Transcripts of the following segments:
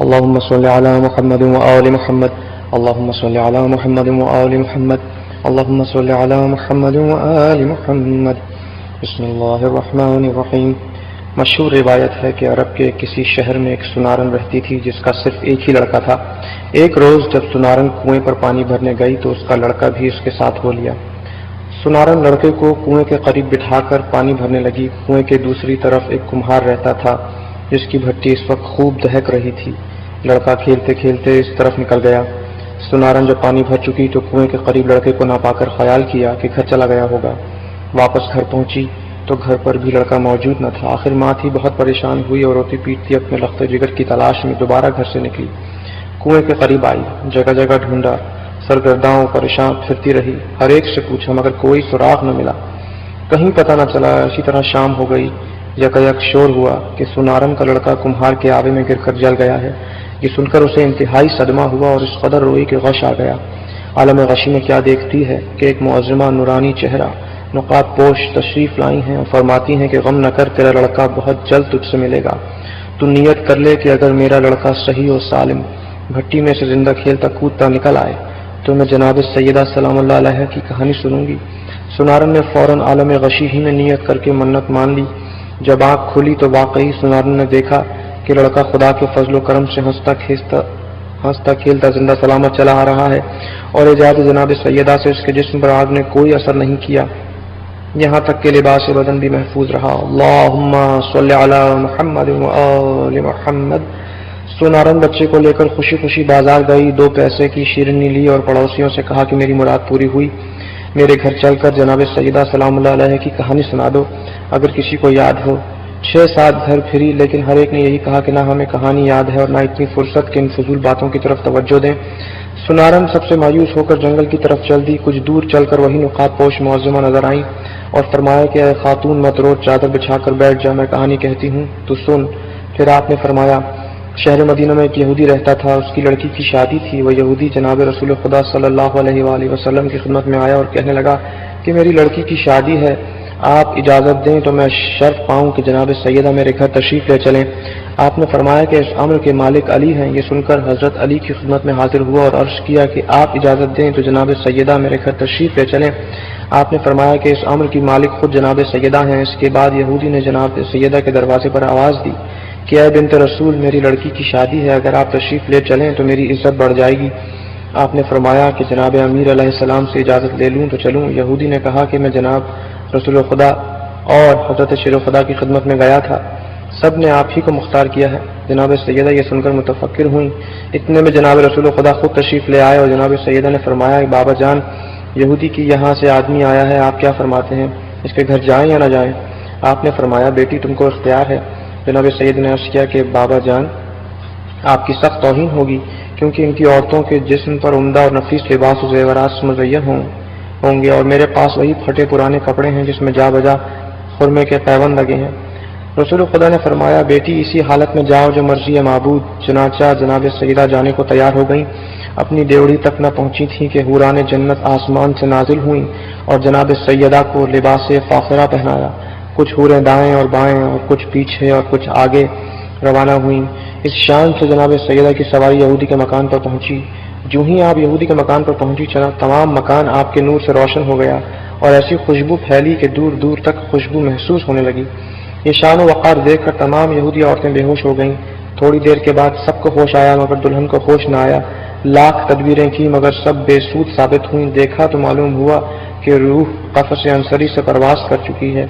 اللهم صل على محمد وآل محمد اللهم صل على محمد وآل محمد اللهم صل على محمد وآل محمد بسم اللہ الرحمن الرحیم۔ مشہور روایت ہے کہ عرب کے کسی شہر میں ایک سنارن رہتی تھی جس کا صرف ایک ہی لڑکا تھا۔ ایک روز جب سنارن کنویں پر پانی بھرنے گئی تو اس کا لڑکا بھی اس کے ساتھ ہو لیا۔ سنارن لڑکے کو کنویں کے قریب بٹھا کر پانی بھرنے لگی۔ کنویں کے دوسری طرف ایک کمہار رہتا تھا جس کی بھٹی اس وقت خوب دہک رہی تھی۔ لڑکا کھیلتے کھیلتے اس طرف نکل گیا۔ سنارن جب پانی بھر چکی تو کنویں کے قریب لڑکے کو نہ پا کر خیال کیا کہ گھر چلا گیا ہوگا۔ واپس گھر پہنچی تو گھر پر بھی لڑکا موجود نہ تھا۔ آخر ماں تھی بہت پریشان ہوئی اور روتی پیٹتی اپنے لخت جگر کی تلاش میں دوبارہ گھر سے نکلی۔ کنویں کے قریب آئی، جگہ جگہ ڈھونڈا، سرگرداں پریشان پھرتی رہی، ہر ایک سے پوچھا مگر کوئی سراغ نہ ملا، کہیں پتہ نہ چلا۔ اسی طرح شام ہو گئی، یکایک شور ہوا کہ سنارن کا لڑکا کمہار کے آبے میں گر کر جل گیا ہے۔ یہ سن کر اسے انتہائی صدمہ ہوا اور اس قدر روئی کہ غش آ گیا۔ عالم غشی میں کیا دیکھتی ہے کہ ایک معظمہ نورانی چہرہ نقاب پوش تشریف لائی ہیں اور فرماتی ہیں کہ غم نہ کر، تیرا لڑکا بہت جلد تجھ سے ملے گا۔ تو نیت کر لے کہ اگر میرا لڑکا صحیح و سالم بھٹی میں سے زندہ کھیلتا کودتا نکل آئے تو میں جناب سیدہ سلام اللہ علیہ کی کہانی سنوں گی۔ سنارن نے فوراً عالم غشی ہی میں نیت کر کے منت مان لی۔ جب آنکھ کھلی تو واقعی سنارن نے دیکھا کہ لڑکا خدا کے فضل و کرم سے ہنستا کھیلتا زندہ سلامت چلا آ رہا ہے اور ایجاد جناب سیدہ سے اس کے جسم پر آگ نے کوئی اثر نہیں کیا، یہاں تک کہ لباس بدن بھی محفوظ رہا۔ اللہم صلی علی محمد وآل محمد۔ سنارن بچے کو لے کر خوشی خوشی بازار گئی، 2 پیسے کی شیرنی لی اور پڑوسیوں سے کہا کہ میری مراد پوری ہوئی، میرے گھر چل کر جناب سیدہ سلام اللہ علیہ کی کہانی سنا دو اگر کسی کو یاد ہو۔ 6-7 گھر پھری لیکن ہر ایک نے یہی کہا کہ نہ ہمیں کہانی یاد ہے اور نہ اتنی فرصت کہ ان فضول باتوں کی طرف توجہ دیں۔ سنارن سب سے مایوس ہو کر جنگل کی طرف چل دی۔ کچھ دور چل کر وہی نقاب پوش معظمہ نظر آئیں اور فرمایا کہ اے خاتون مت رو، چادر بچھا کر بیٹھ جا، میں کہانی کہتی ہوں تو سن۔ پھر آپ نے فرمایا شہر مدینہ میں ایک یہودی رہتا تھا، اس کی لڑکی کی شادی تھی۔ وہ یہودی جناب رسول خدا صلی اللہ علیہ وآلہ وسلم کی خدمت میں آیا اور کہنے لگا کہ میری لڑکی کی شادی ہے، آپ اجازت دیں تو میں شرط پاؤں کہ جناب سیدہ میرے گھر تشریف لے چلیں۔ آپ نے فرمایا کہ اس امر کے مالک علی ہیں۔ یہ سن کر حضرت علی کی خدمت میں حاضر ہوا اور عرض کیا کہ آپ اجازت دیں تو جناب سیدہ میرے گھر تشریف لے چلیں۔ آپ نے فرمایا کہ اس امر کی مالک خود جناب سیدہ ہیں۔ اس کے بعد یہودی نے جناب سیدہ کے دروازے پر آواز دی کہ اے بنت رسول، میری لڑکی کی شادی ہے، اگر آپ تشریف لے چلیں تو میری عزت بڑھ جائے گی۔ آپ نے فرمایا کہ جناب امیر علیہ السلام سے اجازت لے لوں تو چلوں۔ یہودی نے کہا کہ میں جناب رسول خدا اور حضرت شیر خدا کی خدمت میں گیا تھا، سب نے آپ ہی کو مختار کیا ہے۔ جناب سیدہ یہ سن کر متفکر ہوئیں۔ اتنے میں جناب رسول خدا خود تشریف لے آئے اور جناب سیدہ نے فرمایا کہ بابا جان، یہودی کی یہاں سے آدمی آیا ہے، آپ کیا فرماتے ہیں، اس کے گھر جائیں یا نہ جائیں؟ آپ نے فرمایا بیٹی تم کو اختیار ہے۔ جناب سید نے عرض کیا کہ بابا جان، آپ کی سخت توہین ہوگی کیونکہ ان کی عورتوں کے جسم پر عمدہ اور نفیس لباس و زیورات مزین ہوں گے اور میرے پاس وہی پھٹے پرانے کپڑے ہیں جس میں جا بجا خرمے کے پیوند لگے ہیں۔ رسول خدا نے فرمایا بیٹی اسی حالت میں جاؤ جو مرضی ہے معبود۔ چنانچہ جناب سیدہ جانے کو تیار ہو گئیں۔ اپنی دیوڑی تک نہ پہنچی تھیں کہ حوران جنت آسمان سے نازل ہوئیں اور جناب سیدہ کو لباس فاخرہ پہنایا۔ کچھ حوریں دائیں اور بائیں اور کچھ پیچھے اور کچھ آگے روانہ ہوئیں۔ اس شان سے جناب سیدہ کی سواری یہودی کے مکان پر پہنچی۔ جو ہی آپ یہودی کے مکان پر پہنچی تمام مکان آپ کے نور سے روشن ہو گیا اور ایسی خوشبو پھیلی کہ دور دور تک خوشبو محسوس ہونے لگی۔ یہ شان و وقار دیکھ کر تمام یہودی عورتیں بے ہوش ہو گئیں۔ تھوڑی دیر کے بعد سب کو ہوش آیا مگر دلہن کو ہوش نہ آیا۔ لاکھ تدبیریں کی مگر سب بے سود ثابت ہوئیں۔ دیکھا تو معلوم ہوا کہ روح قفس عنصری سے پرواز کر چکی ہے۔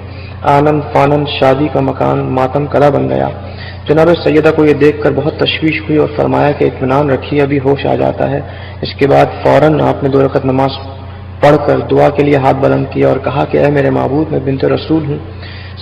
آنند فانند شادی کا مکان ماتم کلا بن گیا۔ جناب سیدہ کو یہ دیکھ کر بہت تشویش ہوئی اور فرمایا کہ اطمینان رکھیے، ابھی ہوش آ جاتا ہے۔ اس کے بعد فوراً آپ نے 2 رکعت نماز پڑھ کر دعا کے لیے ہاتھ بلند کیا اور کہا کہ اے میرے معبود، میں بنت رسول ہوں،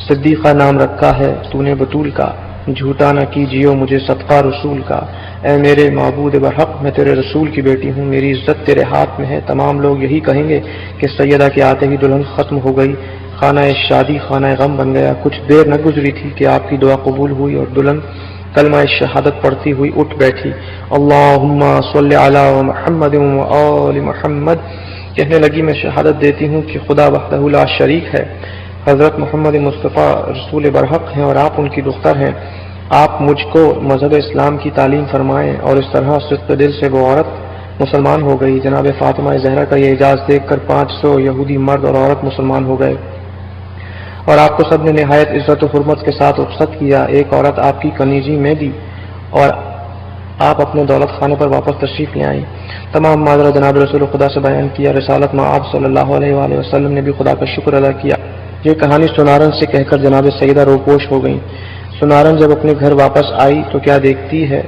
صدیقہ نام رکھا ہے تو نے بطول کا، جھوٹا نہ کیجیو مجھے صدقہ رسول کا۔ اے میرے معبود برحق، میں تیرے رسول کی بیٹی ہوں، میری عزت تیرے ہاتھ میں ہے۔ تمام لوگ یہی کہیں گے کہ سیدہ کے آتے ہی دلہن ختم ہو گئی، خانہ شادی خانہ غم بن گیا۔ کچھ دیر نہ گزری تھی کہ آپ کی دعا قبول ہوئی اور دلہن کلمہ شہادت پڑھتی ہوئی اٹھ بیٹھی۔ اللہم صلی علی محمد وآل محمد کہنے لگی میں شہادت دیتی ہوں کہ خدا وحدہ لا شریک ہے، حضرت محمد مصطفیٰ رسول برحق ہیں اور آپ ان کی دختر ہیں۔ آپ مجھ کو مذہب اسلام کی تعلیم فرمائیں۔ اور اس طرح صدق دل سے وہ عورت مسلمان ہو گئی۔ جناب فاطمہ زہرا کا یہ اعجاز دیکھ کر 500 یہودی مرد اور عورت مسلمان ہو گئے، اور آپ کو سب نے نہایت عزت و حرمت کے ساتھ رخصت کیا۔ ایک عورت آپ کی کنیزی میں دی اور آپ اپنے دولت خانے پر واپس تشریف لے آئیں۔ تمام ماجرا جناب رسول خدا سے بیان کیا۔ رسالت میں آپ صلی اللہ علیہ وآلہ وسلم نے بھی خدا کا شکر ادا کیا۔ یہ کہانی سنارن سے کہہ کر جناب سیدہ روپوش ہو گئیں۔ سنارن جب اپنے گھر واپس آئی تو کیا دیکھتی ہے